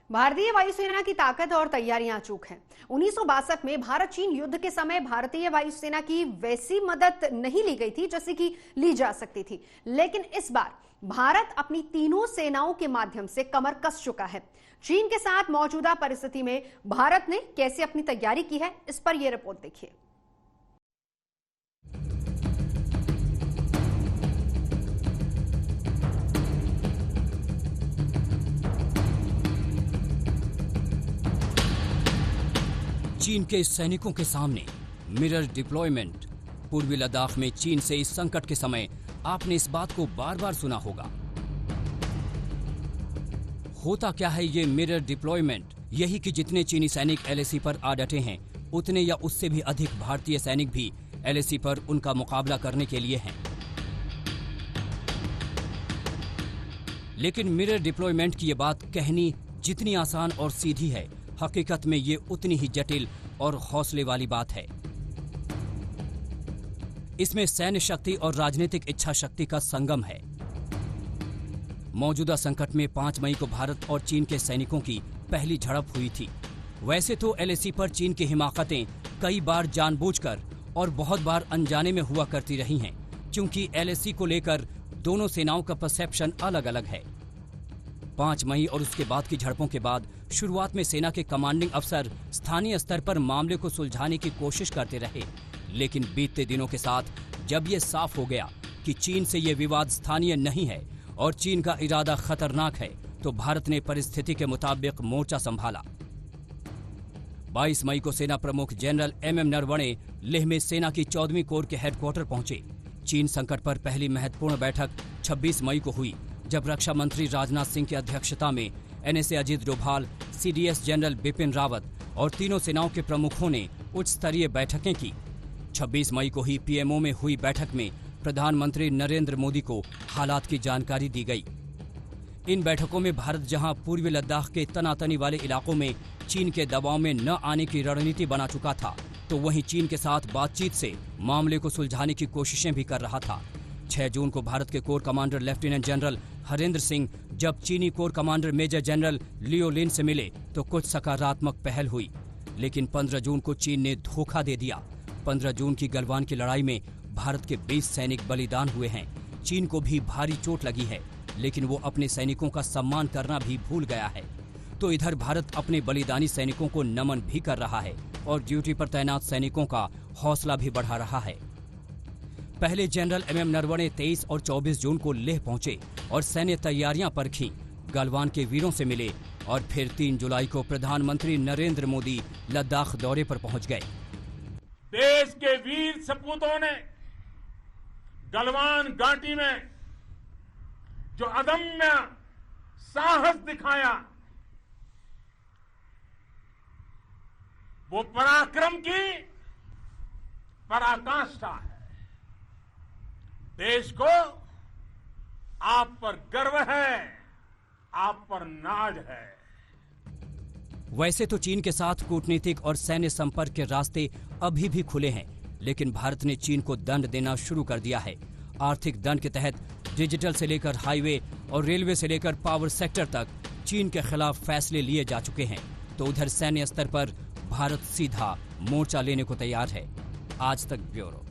भारतीय वायुसेना की ताकत और तैयारियां चूक हैं। 1962 में भारत चीन युद्ध के समय भारतीय वायुसेना की वैसी मदद नहीं ली गई थी जैसे कि ली जा सकती थी, लेकिन इस बार भारत अपनी तीनों सेनाओं के माध्यम से कमर कस चुका है। चीन के साथ मौजूदा परिस्थिति में भारत ने कैसे अपनी तैयारी की है, इस पर यह रिपोर्ट देखिए। चीन के सैनिकों के सामने मिरर डिप्लॉयमेंट। पूर्वी लद्दाख में चीन से इस संकट के समय आपने इस बात को बार बार सुना होगा। होता क्या है ये मिरर डिप्लॉयमेंट? यही कि जितने चीनी सैनिक एलएसी पर आ डटे हैं, उतने या उससे भी अधिक भारतीय सैनिक भी एलएसी पर उनका मुकाबला करने के लिए हैं। लेकिन मिरर डिप्लॉयमेंट की ये बात कहनी जितनी आसान और सीधी है, हकीकत में ये उतनी ही जटिल और हौसले वाली बात है। इसमें सैन्य शक्ति और राजनीतिक इच्छा शक्ति का संगम है। मौजूदा संकट में 5 मई को भारत और चीन के सैनिकों की पहली झड़प हुई थी। वैसे तो एलएसी पर चीन की हिमाकतें कई बार जानबूझकर और बहुत बार अनजाने में हुआ करती रही हैं, क्योंकि एलएसी को लेकर दोनों सेनाओं का परसेप्शन अलग अलग है। 5 मई और उसके बाद की झड़पों के बाद शुरुआत में सेना के कमांडिंग अफसर स्थानीय स्तर पर मामले को सुलझाने की कोशिश करते रहे, लेकिन बीतते दिनों के साथ जब यह साफ हो गया कि चीन से यह विवाद स्थानीय नहीं है और चीन का इरादा खतरनाक है, तो भारत ने परिस्थिति के मुताबिक मोर्चा संभाला। 22 मई को सेना प्रमुख जनरल MM नरवणे लेह में सेना की 14वीं कोर के हेडक्वार्टर पहुंचे। चीन संकट पर पहली महत्वपूर्ण बैठक 26 मई को हुई, जब रक्षा मंत्री राजनाथ सिंह की अध्यक्षता में NSA Ajit Doval, CDS general Bipin Rawat और तीनों सेनाओं के प्रमुखों ने उच्च स्तरीय बैठकें की। 26 मई को ही PMO में हुई बैठक में प्रधानमंत्री नरेंद्र मोदी को हालात की जानकारी दी गई। इन बैठकों में भारत जहां पूर्वी लद्दाख के तनातनी वाले इलाकों में चीन के दबाव में न आने की रणनीति बना चुका था, तो वहीं चीन के साथ बातचीत से मामले को सुलझाने की कोशिशें भी कर रहा था। 6 जून को भारत के core commander lieutenant general Harendra Singh जब चीनी कोर कमांडर मेजर जनरल लियो लिन से मिले तो कुछ सकारात्मक पहल हुई, लेकिन 15 जून को चीन ने धोखा दे दिया। 15 जून की गलवान की लड़ाई में भारत के 20 सैनिक बलिदान हुए हैं। चीन को भी भारी चोट लगी है, लेकिन वो अपने सैनिकों का सम्मान करना भी भूल गया है। तो इधर भारत अपने बलिदानी सैनिकों को नमन भी कर रहा है और ड्यूटी पर तैनात सैनिकों का हौसला भी बढ़ा रहा है। पहले जनरल MM नरवणे 23 और 24 जून को लेह पहुंचे और सैन्य तैयारियां परखीं, गलवान के वीरों से मिले और फिर 3 जुलाई को प्रधानमंत्री नरेंद्र मोदी लद्दाख दौरे पर पहुंच गए। देश के वीर सपूतों ने गलवान घाटी में जो अदम्य साहस दिखाया, वो पराक्रम की पराकाष्ठा है। देश को आप पर गर्व है, आप पर नाज है। वैसे तो चीन के साथ कूटनीतिक और सैन्य संपर्क के रास्ते अभी भी खुले हैं, लेकिन भारत ने चीन को दंड देना शुरू कर दिया है। आर्थिक दंड के तहत डिजिटल से लेकर हाईवे और रेलवे से लेकर पावर सेक्टर तक चीन के खिलाफ फैसले लिए जा चुके हैं। तो उधर सैन्य स्तर पर भारत सीधा मोर्चा लेने को तैयार है। आज तक ब्यूरो।